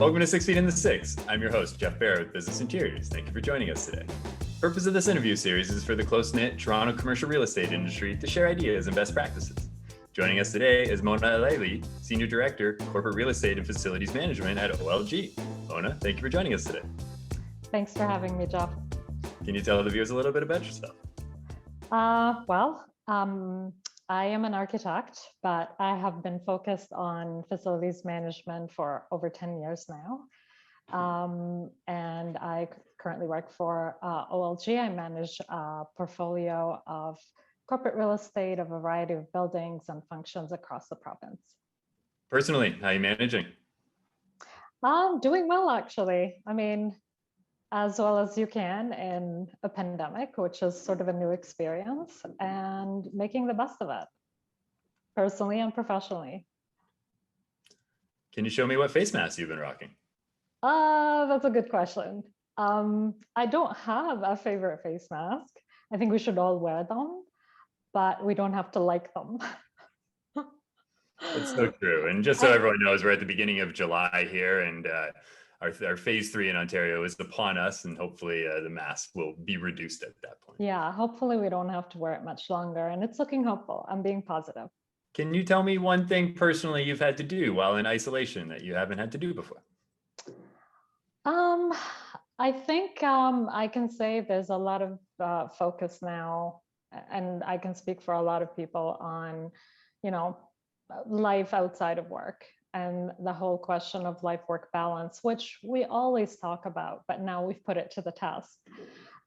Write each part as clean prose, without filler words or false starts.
Welcome to 6 Feet in the Six. I'm your host, Jeff Barrett with Business Interiors. Thank you for joining us today. The purpose of this interview series is for the close-knit Toronto commercial real estate industry to share ideas and best practices. Joining us today is Mona Elali, Senior Director, Corporate Real Estate and Facilities Management at OLG. Mona, thank you for joining us today. Thanks for having me, Jeff. Can you tell the viewers a little bit about yourself? I am an architect, but I have been focused on facilities management for over 10 years now. And I currently work for OLG. I manage a portfolio of corporate real estate of a variety of buildings and functions across the province. Personally, how are you managing? Doing well, actually. I mean, as well as you can in a pandemic, which is sort of a new experience, and making the best of it, personally and professionally. Can you show me what face masks you've been rocking? That's a good question. I don't have a favorite face mask. I think we should all wear them, but we don't have to like them. That's so true. And just so everyone knows, we're at the beginning of July here, and our phase 3 in Ontario is upon us, and hopefully the mask will be reduced at that point. Yeah, hopefully we don't have to wear it much longer, and it's looking hopeful. I'm being positive. Can you tell me one thing personally you've had to do while in isolation that you haven't had to do before? I think I can say there's a lot of focus now, and I can speak for a lot of people on, life outside of work and the whole question of life-work balance, which we always talk about, but now we've put it to the test.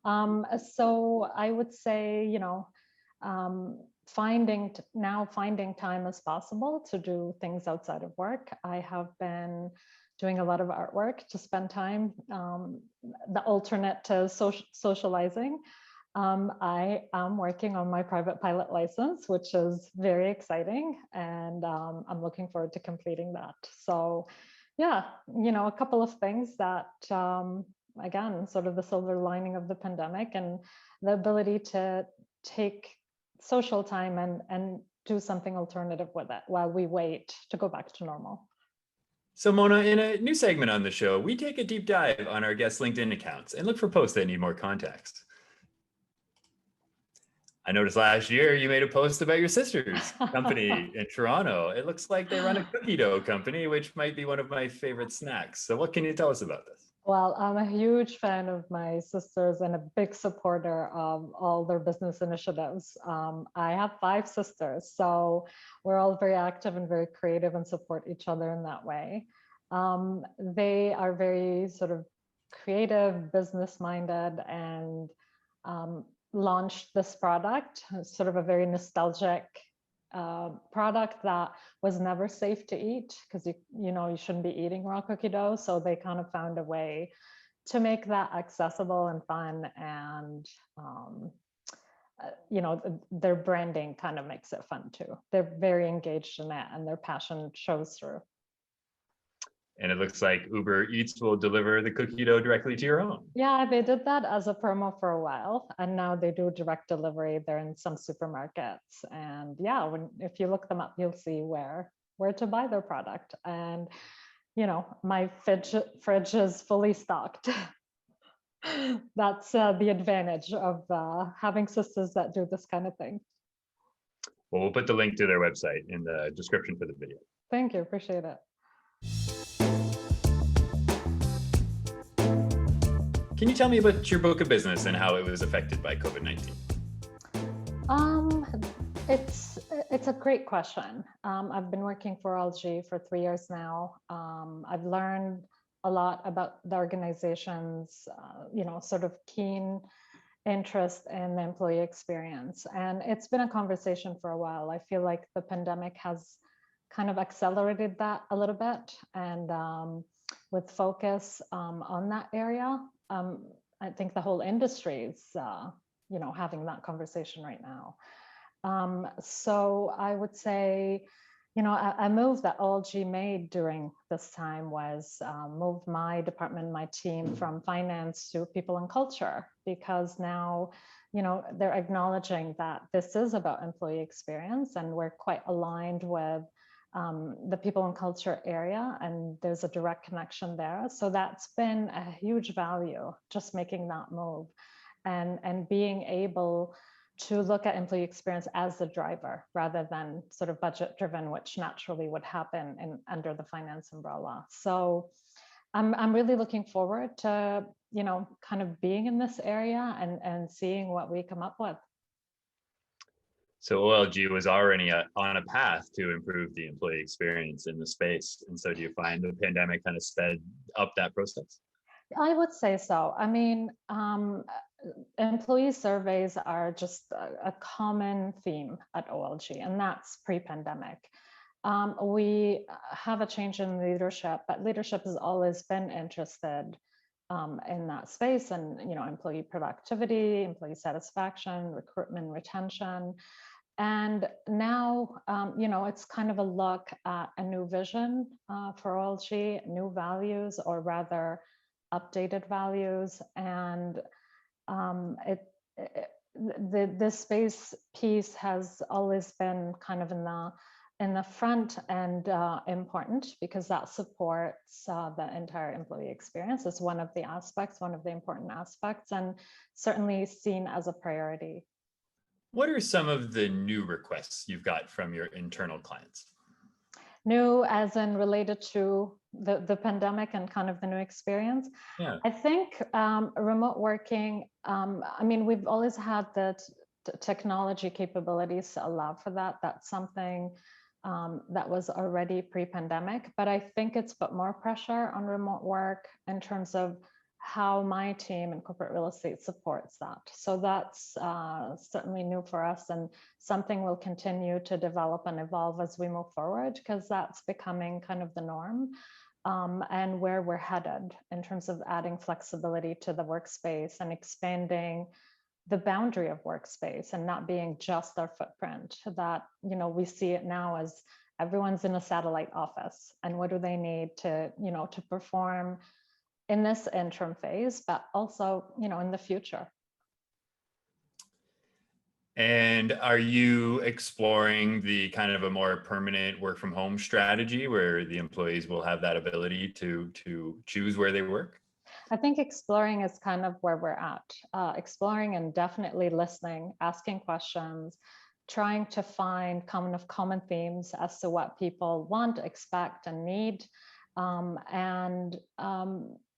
So I would say, finding time as possible to do things outside of work. I have been doing a lot of artwork to spend time, the alternate to socializing. I am working on my private pilot license, which is very exciting, and I'm looking forward to completing that. So yeah, a couple of things that, again, sort of the silver lining of the pandemic and the ability to take social time and do something alternative with it while we wait to go back to normal. So Mona, in a new segment on the show, we take a deep dive on our guests' LinkedIn accounts and look for posts that need more context. I noticed last year you made a post about your sister's company in Toronto. It looks like they run a cookie dough company, which might be one of my favorite snacks. So what can you tell us about this? Well, I'm a huge fan of my sisters and a big supporter of all their business initiatives. I have 5 sisters, so we're all very active and very creative and support each other in that way. They are very sort of creative, business-minded, and launched this product, sort of a very nostalgic product that was never safe to eat because you shouldn't be eating raw cookie dough. So they kind of found a way to make that accessible and fun, and their branding kind of makes it fun too. They're very engaged in it, and their passion shows through. And it looks like Uber Eats will deliver the cookie dough directly to your home. Yeah, they did that as a promo for a while, and now they do direct delivery. They're in some supermarkets, and yeah, if you look them up, you'll see where to buy their product. And my fridge is fully stocked. That's the advantage of having sisters that do this kind of thing. Well, we'll put the link to their website in the description for the video. Thank you, appreciate it. Can you tell me about your book of business and how it was affected by COVID-19? It's a great question. I've been working for OLG for 3 years now. I've learned a lot about the organization's, sort of keen interest in the employee experience. And it's been a conversation for a while. I feel like the pandemic has kind of accelerated that a little bit, and with focus on that area. I think the whole industry is, having that conversation right now. So I would say, a move that OLG made during this time was move my department, my team from finance to people and culture, because now, they're acknowledging that this is about employee experience, and we're quite aligned with the people and culture area, and there's a direct connection there. So that's been a huge value, just making that move and being able to look at employee experience as the driver rather than sort of budget driven, which naturally would happen under the finance umbrella. So I'm really looking forward to, kind of being in this area and seeing what we come up with. So OLG was already on a path to improve the employee experience in the space. And so do you find the pandemic kind of sped up that process? I would say so. I mean, employee surveys are just a common theme at OLG, and that's pre-pandemic. We have a change in leadership, but leadership has always been interested in that space, and employee productivity, employee satisfaction, recruitment, retention. And now, it's kind of a look at a new vision for OLG, new values, or rather updated values. And the space piece has always been kind of in the front and important, because that supports the entire employee experience. It's one of the aspects, one of the important aspects, and certainly seen as a priority. What are some of the new requests you've got from your internal clients? New as in related to the pandemic and kind of the new experience? Yeah. I think remote working, I mean, we've always had the technology capabilities to allow for that. That's something that was already pre-pandemic, but I think it's put more pressure on remote work in terms of how my team in corporate real estate supports that. So that's certainly new for us, and something we'll continue to develop and evolve as we move forward, because that's becoming kind of the norm, and where we're headed in terms of adding flexibility to the workspace and expanding the boundary of workspace and not being just our footprint. That, we see it now as everyone's in a satellite office, and what do they need to, to perform in this interim phase, but also, in the future. And are you exploring the kind of a more permanent work from home strategy where the employees will have that ability to choose where they work? I think exploring is kind of where we're at. Exploring and definitely listening, asking questions, trying to find common themes as to what people want, expect, and need. And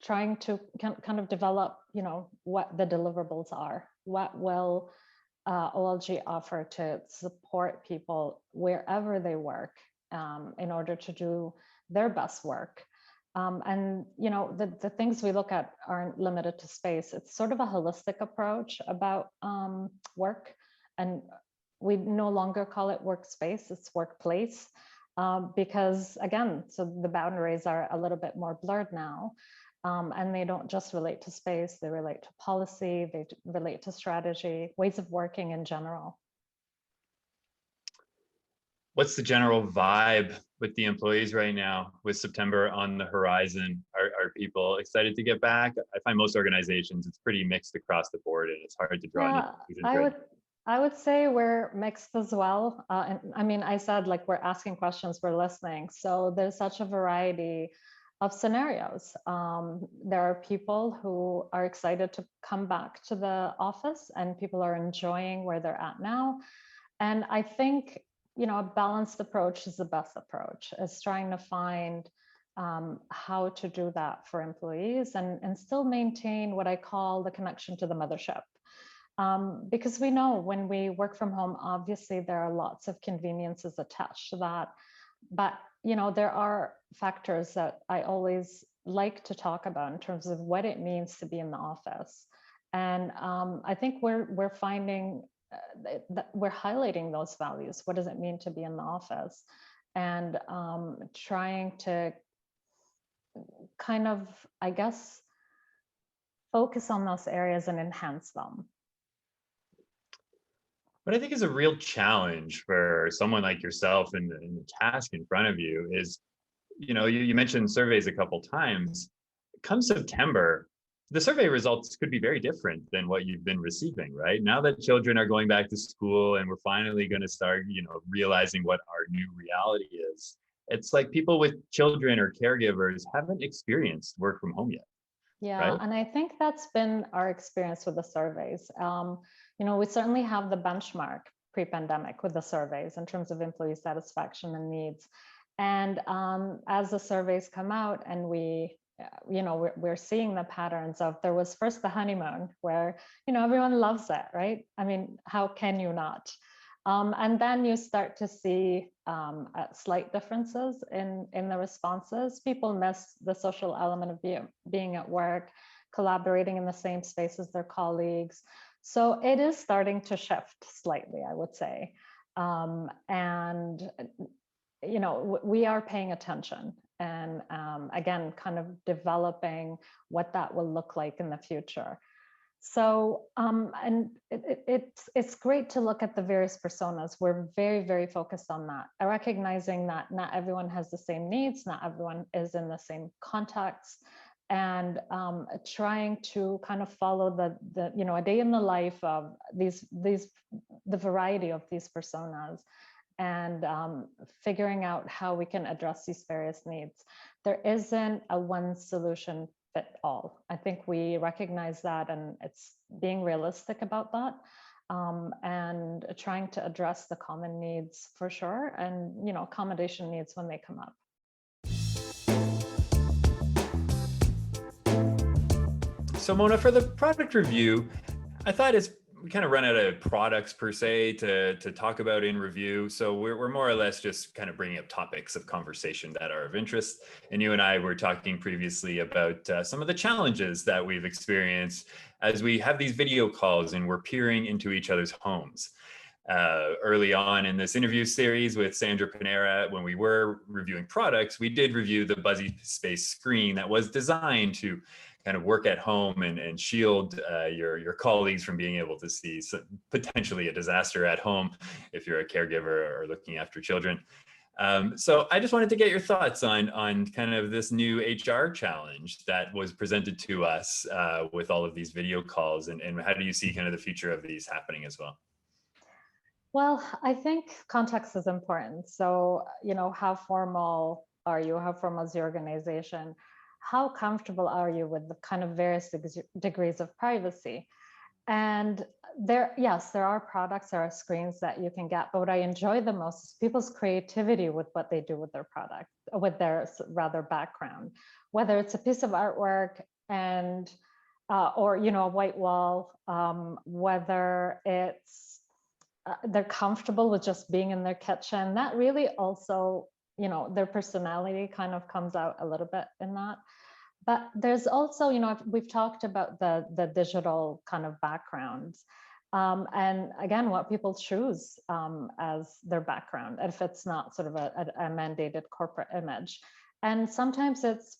trying to kind of develop, what the deliverables are. What will OLG offer to support people wherever they work in order to do their best work? And the things we look at aren't limited to space. It's sort of a holistic approach about work, and we no longer call it workspace, it's workplace. Because again, so the boundaries are a little bit more blurred now, and they don't just relate to space, they relate to policy, they relate to strategy, ways of working in general. What's the general vibe with the employees right now with September on the horizon? Are people excited to get back? I find most organizations, it's pretty mixed across the board, and it's hard to draw any conclusions. I would say we're mixed as well. And I mean, I said, like, we're asking questions, we're listening. So there's such a variety of scenarios. There are people who are excited to come back to the office, and people are enjoying where they're at now. And I think, a balanced approach is the best approach, is trying to find how to do that for employees and still maintain what I call the connection to the mothership. Because we know when we work from home, obviously there are lots of conveniences attached to that. But, there are factors that I always like to talk about in terms of what it means to be in the office. And I think we're finding that we're highlighting those values. What does it mean to be in the office? And trying to kind of, I guess, focus on those areas and enhance them. What I think is a real challenge for someone like yourself in the task in front of you is, you mentioned surveys a couple times. Come September, the survey results could be very different than what you've been receiving, right? Now that children are going back to school and we're finally going to start, realizing what our new reality is, it's like people with children or caregivers haven't experienced work from home yet, Yeah, right? and I think that's been our experience with the surveys. We certainly have the benchmark pre-pandemic with the surveys in terms of employee satisfaction and needs. And as the surveys come out and we're seeing the patterns of, there was first the honeymoon where, everyone loves it, right? I mean, how can you not? And then you start to see slight differences in the responses. People miss the social element of being at work, collaborating in the same space as their colleagues. So it is starting to shift slightly, I would say. And we are paying attention and again, kind of developing what that will look like in the future. So, and it's great to look at the various personas. We're very, very focused on that, recognizing that not everyone has the same needs, not everyone is in the same context, and trying to kind of follow the a day in the life of the variety of these personas, and figuring out how we can address these various needs. There isn't a one solution fit all. I think we recognize that, and it's being realistic about that, and trying to address the common needs for sure, and accommodation needs when they come up. So Mona, for the product review, I thought we kind of run out of products per se to talk about in review. So we're more or less just kind of bringing up topics of conversation that are of interest. And you and I were talking previously about some of the challenges that we've experienced as we have these video calls and we're peering into each other's homes. Early on in this interview series with Sandra Panera, when we were reviewing products, we did review the Buzzy Space screen that was designed to kind of work at home and shield your colleagues from being able to see potentially a disaster at home if you're a caregiver or looking after children. So I just wanted to get your thoughts on kind of this new HR challenge that was presented to us with all of these video calls, and how do you see kind of the future of these happening as well? Well, I think context is important. So, how formal are you? How formal is your organization? How comfortable are you with the kind of various degrees of privacy? And yes, there are products, there are screens that you can get, but what I enjoy the most is people's creativity with what they do with their product, with their rather background, whether it's a piece of artwork and or a white wall, whether it's they're comfortable with just being in their kitchen. That really also, their personality kind of comes out a little bit in that. But there's also, we've talked about the digital kind of backgrounds. And again, what people choose as their background, if it's not sort of a mandated corporate image. And sometimes it's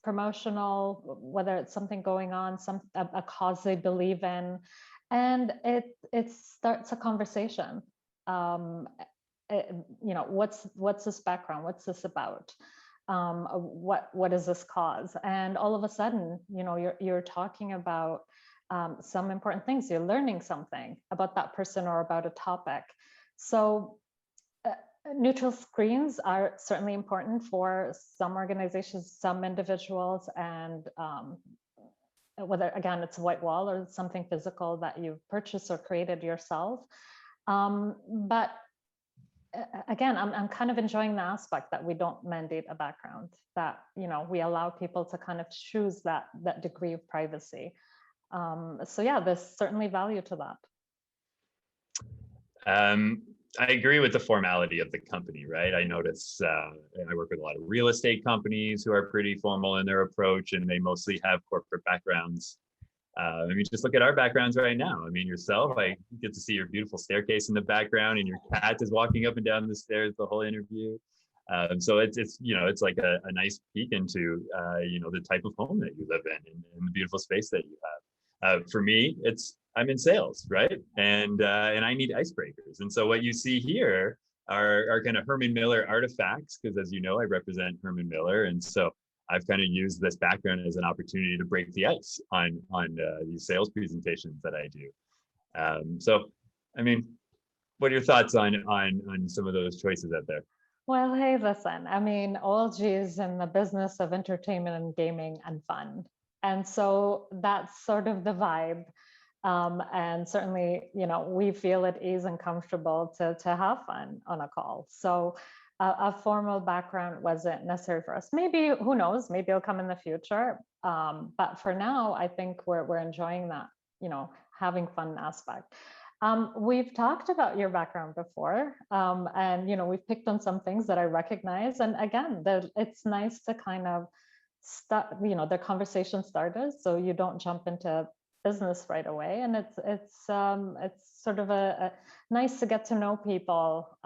promotional, whether it's something going on, a cause they believe in, and it starts a conversation. What's this background? What's this about? What is this cause? And all of a sudden, you're talking about some important things. You're learning something about that person or about a topic. So neutral screens are certainly important for some organizations, some individuals, and whether, again, it's a white wall or something physical that you've purchased or created yourself. But again, I'm kind of enjoying the aspect that we don't mandate a background, that, we allow people to kind of choose that degree of privacy. So yeah, there's certainly value to that. I agree with the formality of the company, right? I notice, I work with a lot of real estate companies who are pretty formal in their approach, and they mostly have corporate backgrounds. I mean, just look at our backgrounds right now. I mean, yourself, I get to see your beautiful staircase in the background, and your cat is walking up and down the stairs the whole interview. So it's like a nice peek into, the type of home that you live in, and the beautiful space that you have. For me, I'm in sales, right? And I need icebreakers. And so what you see here are kind of Herman Miller artifacts, because as you know, I represent Herman Miller. And so I've kind of used this background as an opportunity to break the ice on these sales presentations that I do. So, I mean, what are your thoughts on some of those choices out there? Well, hey, listen, I mean, OLG is in the business of entertainment and gaming and fun. And so that's sort of the vibe. And certainly, we feel at ease and comfortable to have fun on a call. So a formal background wasn't necessary for us. Maybe, who knows, maybe it'll come in the future. But for now, I think we're enjoying that, having fun aspect. We've talked about your background before, and we've picked on some things that I recognize. And again, it's nice to kind of start, the conversation starters, so you don't jump into business right away. And it's sort of a nice to get to know people,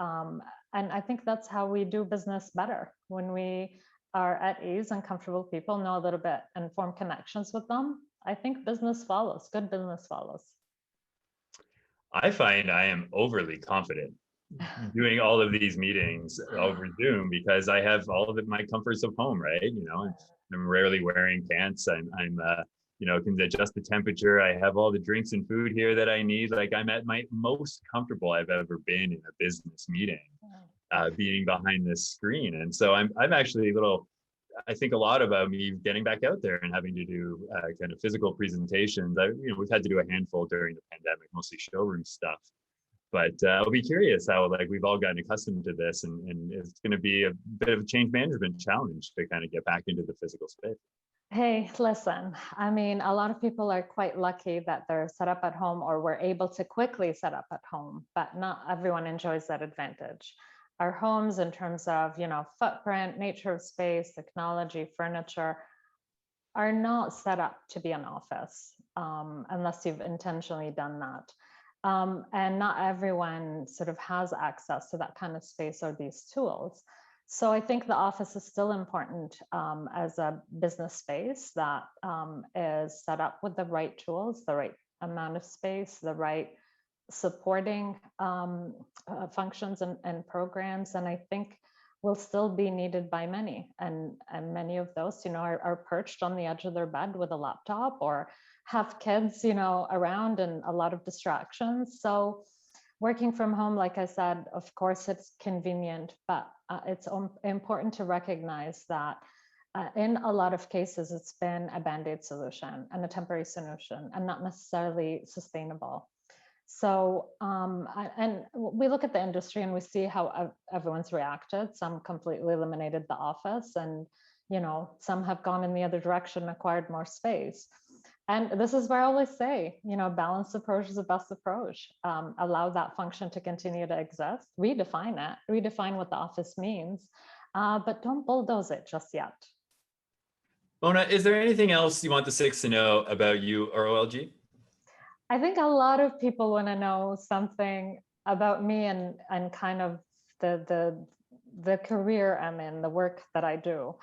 and I think that's how we do business better, when we are at ease and comfortable people, know a little bit, and form connections with them. I think business follows. Good business follows. I find I am overly confident doing all of these meetings over Zoom because I have all of my comforts of home, right? I'm rarely wearing pants. I'm can adjust the temperature. I have all the drinks and food here that I need. Like, I'm at my most comfortable I've ever been in a business meeting, being behind this screen. And so I'm actually I think a lot about me getting back out there and having to do kind of physical presentations. We've had to do a handful during the pandemic, mostly showroom stuff. But I'll be curious how we've all gotten accustomed to this, and it's going to be a bit of a change management challenge to kind of get back into the physical space. Hey, listen, I mean, a lot of people are quite lucky that they're set up at home, or were able to quickly set up at home, but not everyone enjoys that advantage. Our homes, in terms of, footprint, nature of space, technology, furniture, are not set up to be an office, unless you've intentionally done that. And not everyone sort of has access to that kind of space or these tools. So I think the office is still important, as a business space that is set up with the right tools, the right amount of space, the right supporting functions and programs. And I think will still be needed by many. And many of those, are perched on the edge of their bed with a laptop, or have kids, around, and a lot of distractions. So working from home, like I said, of course, it's convenient, but it's important to recognize that in a lot of cases, it's been a Band-Aid solution and a temporary solution, and not necessarily sustainable. So, and we look at the industry and we see how everyone's reacted. Some completely eliminated the office, and, some have gone in the other direction, acquired more space. And this is where I always say, balanced approach is the best approach. Allow that function to continue to exist, redefine it, redefine what the office means, but don't bulldoze it just yet. Mona, is there anything else you want the Six to know about you or OLG? I think a lot of people want to know something about me and kind of the career I'm in, the work that I do.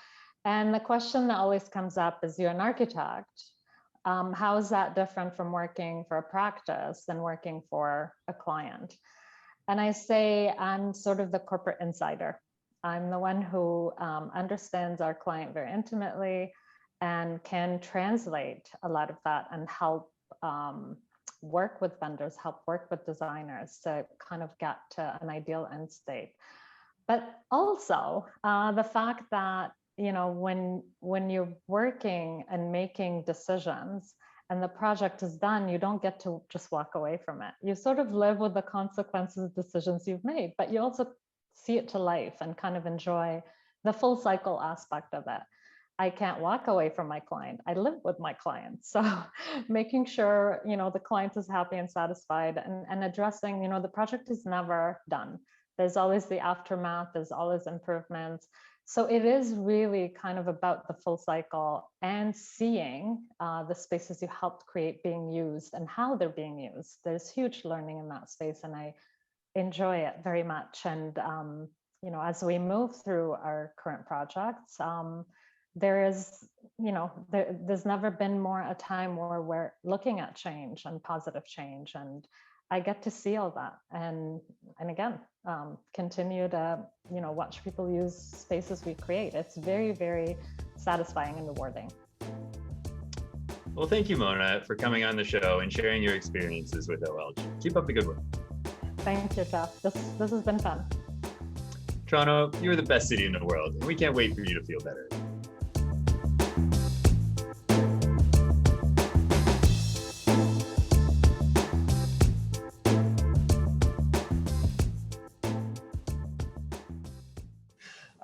And the question that always comes up is, you're an architect. How is that different from working for a practice than working for a client? And I say I'm sort of the corporate insider. I'm the one who understands our client very intimately and can translate a lot of that and help work with vendors, help work with designers to kind of get to an ideal end state. But also the fact that, when you're working and making decisions and the project is done, you don't get to just walk away from it. You sort of live with the consequences of decisions you've made, but you also see it to life and kind of enjoy the full cycle aspect of it. I can't walk away from my client. I live with my client. So making sure, the client is happy and satisfied, and addressing, the project is never done. There's always the aftermath, there's always improvements. So it is really kind of about the full cycle, and seeing the spaces you helped create being used and how they're being used. There's huge learning in that space, and I enjoy it very much. And, as we move through our current projects, there's never been more a time where we're looking at change and positive change, and I get to see all that, and again, continue to watch people use spaces we create. It's very, very satisfying and rewarding. Well, thank you, Mona, for coming on the show and sharing your experiences with OLG. Keep up the good work. Thank you, Jeff. This has been fun. Toronto, you're the best city in the world, and we can't wait for you to feel better.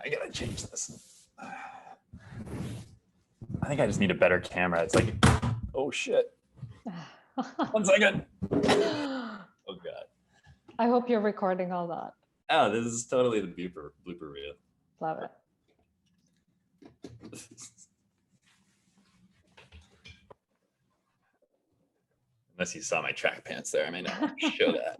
I gotta change this. I think I just need a better camera. It's like, oh shit. 1 second. Oh God. I hope you're recording all that. Oh, this is totally the blooper reel. Love it. Unless you saw my track pants there, I may not want to show that.